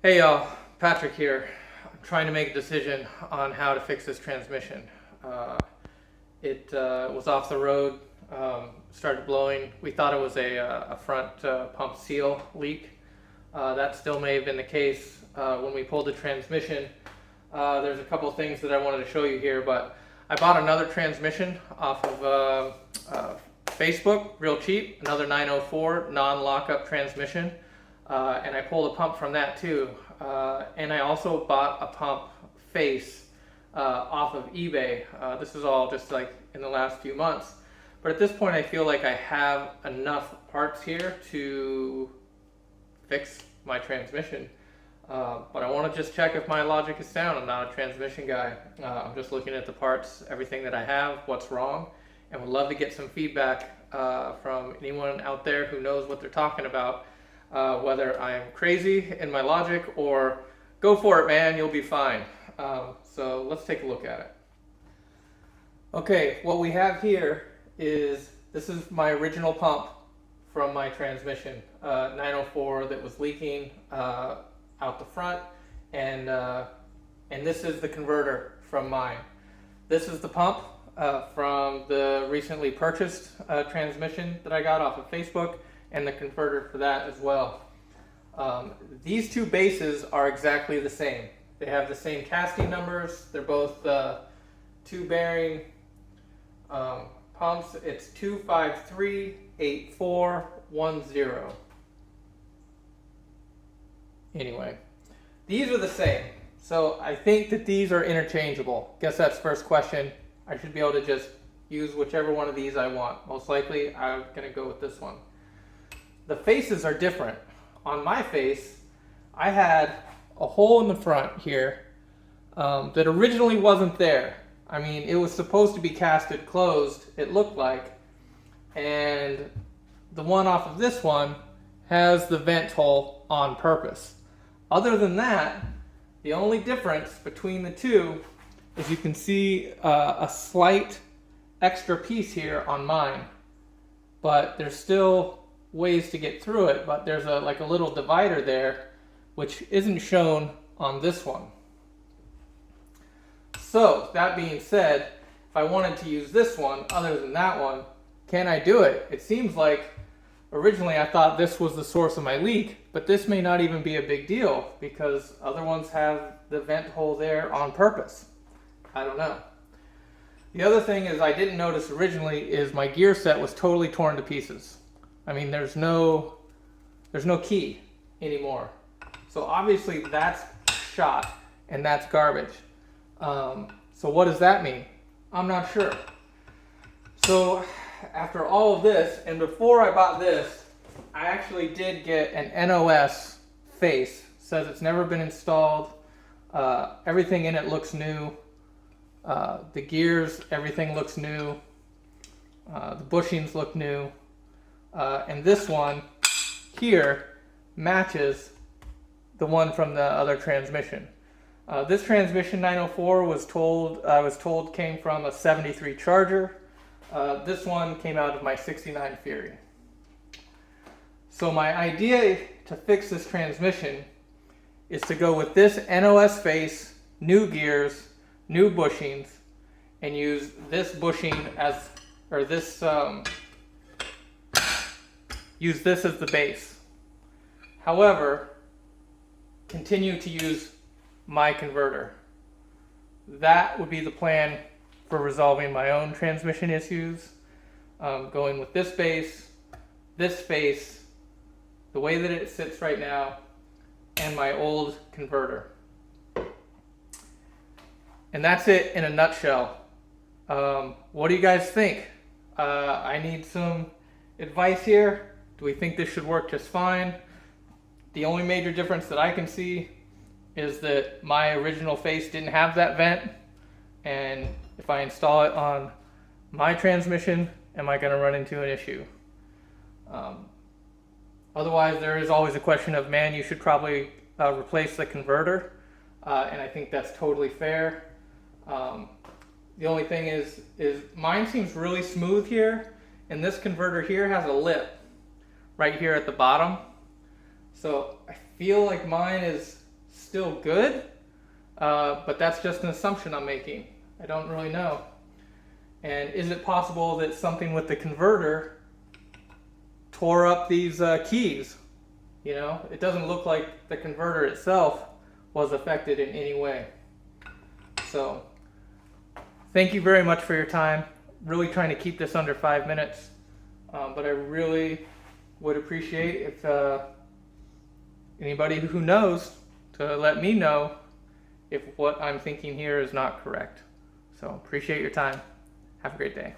Hey y'all, Patrick here. I'm trying to make a decision on how to fix this transmission. It was off the road, started blowing. We thought it was a front pump seal leak. That still may have been the case. When we pulled the transmission, there's a couple of things that I wanted to show you here, but I bought another transmission off of Facebook, real cheap, another 904 non-lockup transmission. And I pulled a pump from that too. And I also bought a pump face off of eBay. This is all just like in the last few months. But at this point I feel like I have enough parts here to fix my transmission. But I want to just check if my logic is sound. I'm not a transmission guy. I'm just looking at the parts, everything that I have, what's wrong, and would love to get some feedback from anyone out there who knows what they're talking about. Whether I'm crazy in my logic or go for it, man, you'll be fine. So let's take a look at it. Okay, what we have here is, this is my original pump from my transmission, 904 that was leaking out the front, and this is the converter from mine. This is the pump from the recently purchased transmission that I got off of Facebook, and the converter for that as well. These two bases are exactly the same. They have the same casting numbers. They're both two bearing pumps. It's 2538410. Anyway, these are the same. So I think that these are interchangeable. Guess that's first question. I should be able to just use whichever one of these I want. Most likely I'm gonna go with this one. The faces are different. On my face, I had a hole in the front here that originally wasn't there. I mean, it was supposed to be casted closed, it looked like, and the one off of this one has the vent hole on purpose. Other than that, the only difference between the two is you can see a slight extra piece here on mine, but there's still ways to get through it, but there's a little divider there which isn't shown on this one. So that being said, if I wanted to use this one other than that one, can I do it? It seems like originally I thought this was the source of my leak, but this may not even be a big deal because other ones have the vent hole there on purpose. I don't know. The other thing is I didn't notice originally is my gear set was totally torn to pieces. I mean, there's no key anymore. So obviously that's shot and that's garbage. So what does that mean? I'm not sure. So after all of this, and before I bought this, I actually did get an NOS face. It says it's never been installed. Everything in it looks new. The gears, everything looks new. The bushings look new. And this one here matches the one from the other transmission. This transmission 904 I was told came from a 73 Charger. This one came out of my 69 Fury. So my idea to fix this transmission is to go with this NOS face, new gears, new bushings, and use this bushing as, or this use this as the base. However, continue to use my converter. That would be the plan for resolving my own transmission issues. Going with this base, this face, the way that it sits right now, and my old converter. And that's it in a nutshell. What do you guys think? I need some advice here. Do we think this should work just fine? The only major difference that I can see is that my original face didn't have that vent, and if I install it on my transmission, am I going to run into an issue? Otherwise, there is always a question of, man, you should probably replace the converter, and I think that's totally fair. The only thing is mine seems really smooth here, and this converter here has a lip right here at the bottom. So I feel like mine is still good, but that's just an assumption I'm making. I don't really know. And is it possible that something with the converter tore up these keys? You know, it doesn't look like the converter itself was affected in any way. So, thank you very much for your time. Really trying to keep this under 5 minutes, but I really would appreciate if anybody who knows to let me know if what I'm thinking here is not correct. So, appreciate your time. Have a great day.